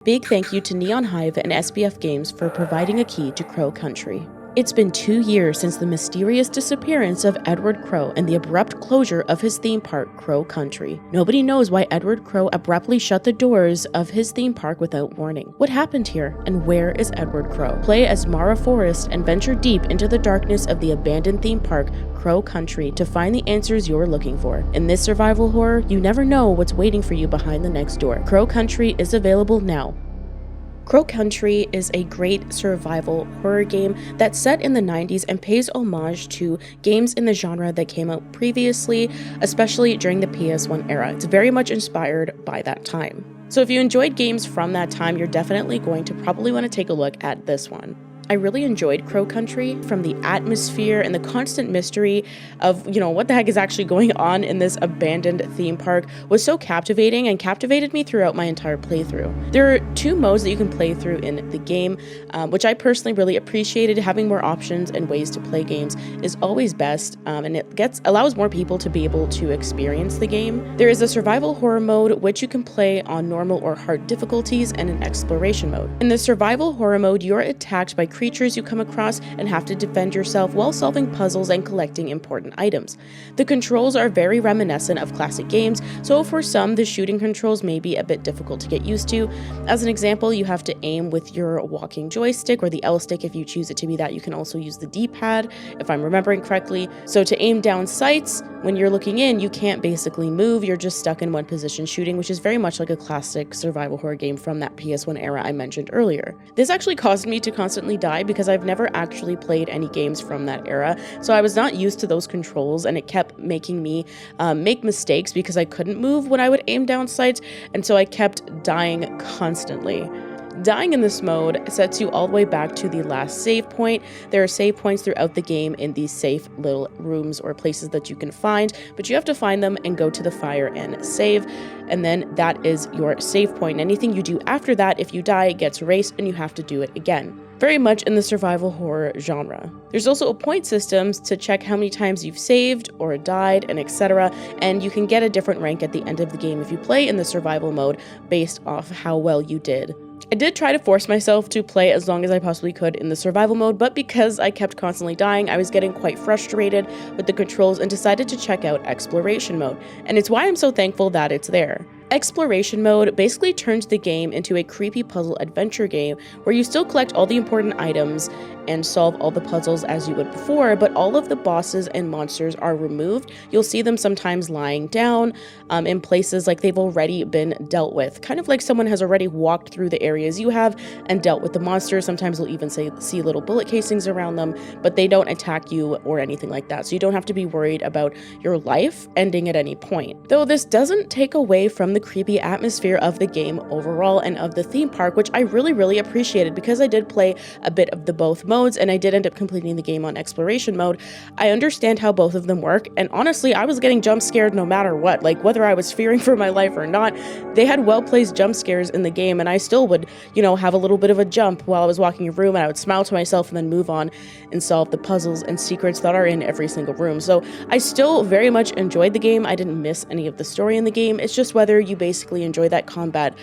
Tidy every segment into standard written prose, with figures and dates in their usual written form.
Big thank you to Neon Hive and SBF Games for providing a key to Crow Country. It's been 2 years since the mysterious disappearance of Edward Crow and the abrupt closure of his theme park, Crow Country. Nobody knows why Edward Crow abruptly shut the doors of his theme park without warning. What happened here, and where is Edward Crow? Play as Mara Forrest and venture deep into the darkness of the abandoned theme park, Crow Country, to find the answers you're looking for. In this survival horror, you never know what's waiting for you behind the next door. Crow Country is available now. Crow Country is a great survival horror game that's set in the 90s and pays homage to games in the genre that came out previously, especially during the PS1 era. It's very much inspired by that time. So if you enjoyed games from that time, you're definitely going to probably want to take a look at this one. I really enjoyed Crow Country, from the atmosphere and the constant mystery of, what the heck is actually going on in this abandoned theme park was so captivating and captivated me throughout my entire playthrough. There are 2 modes that you can play through in the game, which I personally really appreciated. Having more options and ways to play games is always best, and it allows more people to be able to experience the game. There is a survival horror mode, which you can play on normal or hard difficulties, and an exploration mode. In the survival horror mode, you're attacked by creatures you come across and have to defend yourself while solving puzzles and collecting important items. The controls are very reminiscent of classic games, so for some, the shooting controls may be a bit difficult to get used to. As an example, you have to aim with your walking joystick, or the L stick if you choose it to be that. You can also use the D-pad, if I'm remembering correctly. So to aim down sights, when you're looking in, you can't basically move, you're just stuck in one position shooting, which is very much like a classic survival horror game from that PS1 era I mentioned earlier. This actually caused me to constantly die because I've never actually played any games from that era, so I was not used to those controls, and it kept making me make mistakes because I couldn't move when I would aim down sights, and so I kept dying constantly. Dying in this mode sets you all the way back to the last save point. There are save points throughout the game in these safe little rooms or places that you can find, but you have to find them and go to the fire and save, and then that is your save point. And anything you do after that, if you die, it gets erased and you have to do it again. Very much in the survival horror genre. There's also a point system to check how many times you've saved or died, and etc. And you can get a different rank at the end of the game if you play in the survival mode based off how well you did. I did try to force myself to play as long as I possibly could in the survival mode, but because I kept constantly dying, I was getting quite frustrated with the controls and decided to check out exploration mode. And it's why I'm so thankful that it's there. Exploration mode basically turns the game into a creepy puzzle adventure game where you still collect all the important items and solve all the puzzles as you would before, but all of the bosses and monsters are removed. You'll see them sometimes lying down in places like they've already been dealt with, kind of like someone has already walked through the areas you have and dealt with the monsters. Sometimes you'll even see little bullet casings around them, but they don't attack you or anything like that, so you don't have to be worried about your life ending at any point. Though this doesn't take away from the creepy atmosphere of the game overall and of the theme park, which I really appreciated because I did play a bit of the both modes and I did end up completing the game on exploration mode. I understand how both of them work, and honestly, I was getting jump scared no matter what, like whether I was fearing for my life or not. They had well-placed jump scares in the game, and I still would, have a little bit of a jump while I was walking a room, and I would smile to myself and then move on and solve the puzzles and secrets that are in every single room. So I still very much enjoyed the game. I didn't miss any of the story in the game. It's just whether you basically enjoy that combat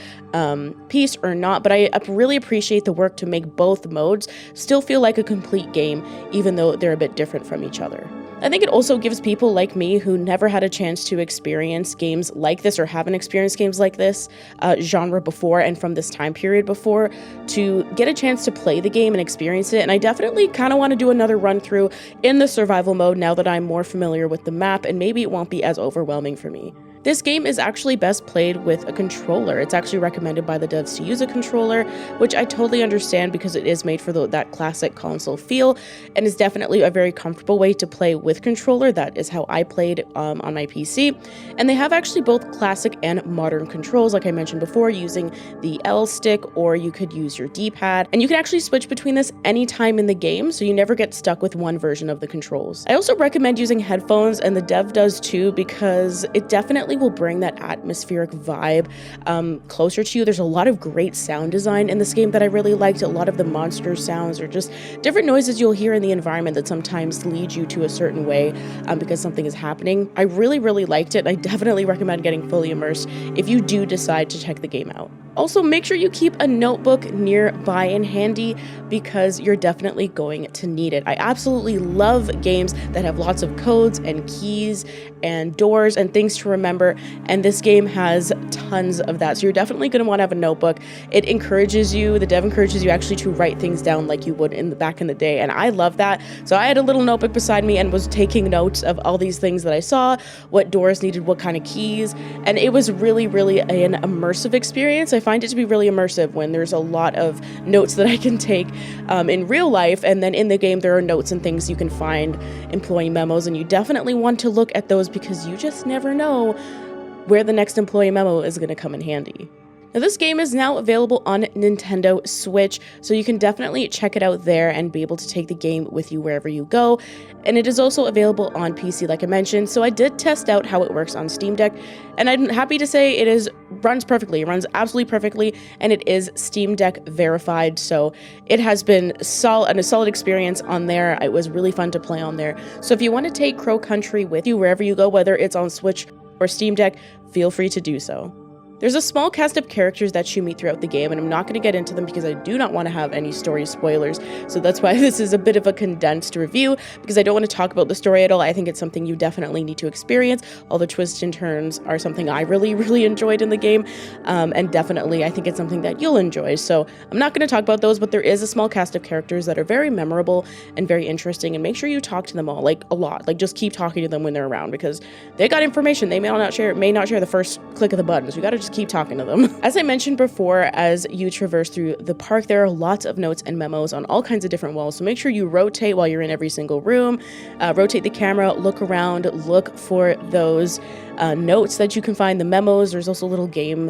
piece or not, but I really appreciate the work to make both modes still feel like a complete game, even though they're a bit different from each other. I think it also gives people like me who never had a chance to experience games like this or haven't experienced games like this genre before and from this time period before to get a chance to play the game and experience it. And I definitely kind of want to do another run through in the survival mode now that I'm more familiar with the map, and maybe it won't be as overwhelming for me. This game is actually best played with a controller. It's actually recommended by the devs to use a controller, which I totally understand because it is made for that classic console feel, and is definitely a very comfortable way to play with controller. That is how I played on my PC. And they have actually both classic and modern controls, like I mentioned before, using the L stick, or you could use your D-pad. And you can actually switch between this anytime in the game, so you never get stuck with one version of the controls. I also recommend using headphones, and the dev does too, because it definitely will bring that atmospheric vibe closer to you. There's a lot of great sound design in this game that I really liked. A lot of the monster sounds or just different noises you'll hear in the environment that sometimes lead you to a certain way because something is happening. I really liked it. I definitely recommend getting fully immersed if you do decide to check the game out. Also, make sure you keep a notebook nearby and handy because you're definitely going to need it. I absolutely love games that have lots of codes and keys and doors and things to remember, and this game has tons of that. So you're definitely going to want to have a notebook. It encourages you, the dev encourages you actually to write things down like you would back in the day, and I love that. So I had a little notebook beside me and was taking notes of all these things that I saw, what doors needed what kind of keys, and it was really an immersive experience. I find it to be really immersive when there's a lot of notes that I can take in real life, and then in the game there are notes and things you can find, employee memos, and you definitely want to look at those because you just never know where the next employee memo is going to come in handy. Now, this game is now available on Nintendo Switch, so you can definitely check it out there and be able to take the game with you wherever you go. And it is also available on PC, like I mentioned, so I did test out how it works on Steam Deck, and I'm happy to say it runs perfectly. It runs absolutely perfectly, and it is Steam Deck verified, so it has been a solid experience on there. It was really fun to play on there. So if you want to take Crow Country with you wherever you go, whether it's on Switch or Steam Deck, feel free to do so. There's a small cast of characters that you meet throughout the game, and I'm not going to get into them because I do not want to have any story spoilers, so that's why this is a bit of a condensed review, because I don't want to talk about the story at all. I think it's something you definitely need to experience. All the twists and turns are something I really enjoyed in the game, and definitely I think it's something that you'll enjoy, so I'm not going to talk about those, but there is a small cast of characters that are very memorable and very interesting, and make sure you talk to them all, like a lot. Like, just keep talking to them when they're around, because they got information they may not share the first click of the button, so you gotta just keep talking to them. As I mentioned before, as you traverse through the park, there are lots of notes and memos on all kinds of different walls, so make sure you rotate while you're in every single room, rotate the camera, look around, look for those notes that you can find, the memos. There's also little game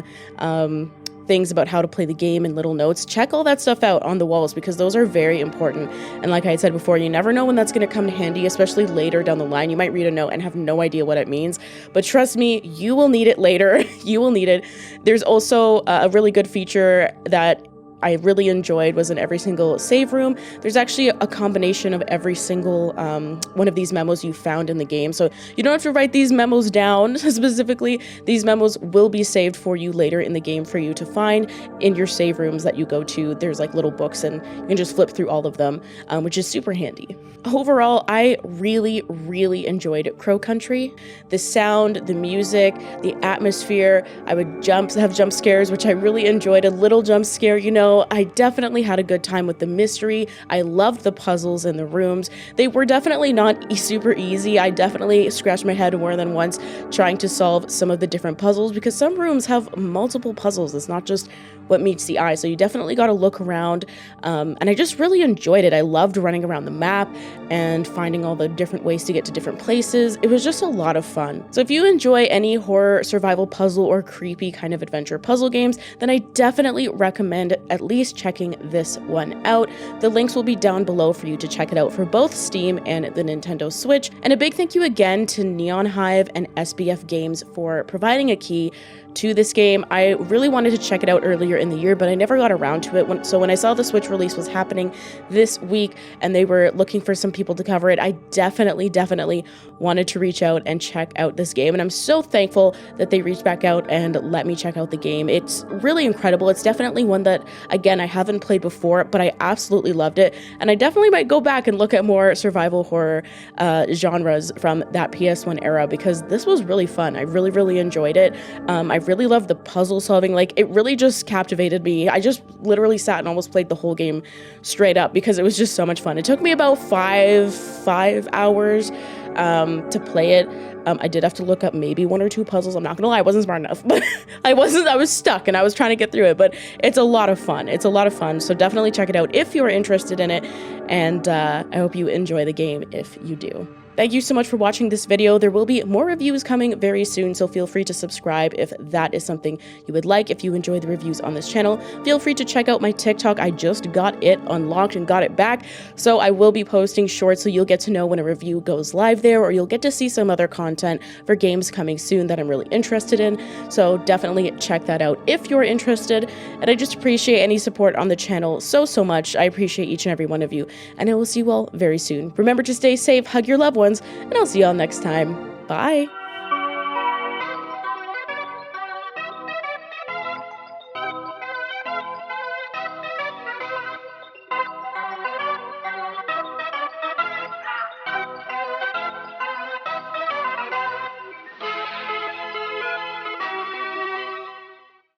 things about how to play the game and little notes. Check all that stuff out on the walls because those are very important. And like I said before, you never know when that's going to come in handy, especially later down the line. You might read a note and have no idea what it means, but trust me, you will need it later. You will need it. There's also a really good feature that I really enjoyed was in every single save room. There's actually a combination of every single one of these memos you found in the game. So you don't have to write these memos down specifically. These memos will be saved for you later in the game for you to find in your save rooms that you go to. There's like little books and you can just flip through all of them, which is super handy. Overall, I really enjoyed Crow Country. The sound, the music, the atmosphere. I would have jump scares, which I really enjoyed. A little jump scare, you know. I definitely had a good time with the mystery. I loved the puzzles in the rooms. They were definitely not super easy. I definitely scratched my head more than once trying to solve some of the different puzzles because some rooms have multiple puzzles. It's not just what meets the eye. So you definitely got to look around. And I just really enjoyed it. I loved running around the map and finding all the different ways to get to different places. It was just a lot of fun. So if you enjoy any horror, survival puzzle, or creepy kind of adventure puzzle games, then I definitely recommend at least checking this one out. The links will be down below for you to check it out for both Steam and the Nintendo Switch. And a big thank you again to Neon Hive and SBF Games for providing a key to this game. I really wanted to check it out earlier in the year, but I never got around to it. So when I saw the Switch release was happening this week and they were looking for some people to cover it, I definitely wanted to reach out and check out this game. And I'm so thankful that they reached back out and let me check out the game. It's really incredible. It's definitely one that, again, I haven't played before, but I absolutely loved it. And I definitely might go back and look at more survival horror genres from that PS1 era because this was really fun. I really enjoyed it. I really loved the puzzle solving. Like, it really just captivated me. I just literally sat and almost played the whole game straight up because it was just so much fun. It took me about five hours to play it. I did have to look up maybe 1 or 2 puzzles. I'm not gonna lie, I wasn't smart enough, but I was stuck and I was trying to get through it, but it's a lot of fun. It's a lot of fun. So definitely check it out if you're interested in it. And I hope you enjoy the game if you do. Thank you so much for watching this video. There will be more reviews coming very soon, so feel free to subscribe if that is something you would like. If you enjoy the reviews on this channel, feel free to check out my TikTok. I just got it unlocked and got it back, so I will be posting shorts, so you'll get to know when a review goes live there, or you'll get to see some other content for games coming soon that I'm really interested in, so definitely check that out if you're interested. And I just appreciate any support on the channel so much. I appreciate each and every one of you, and I will see you all very soon. Remember to stay safe, hug your loved ones, and I'll see y'all next time. Bye!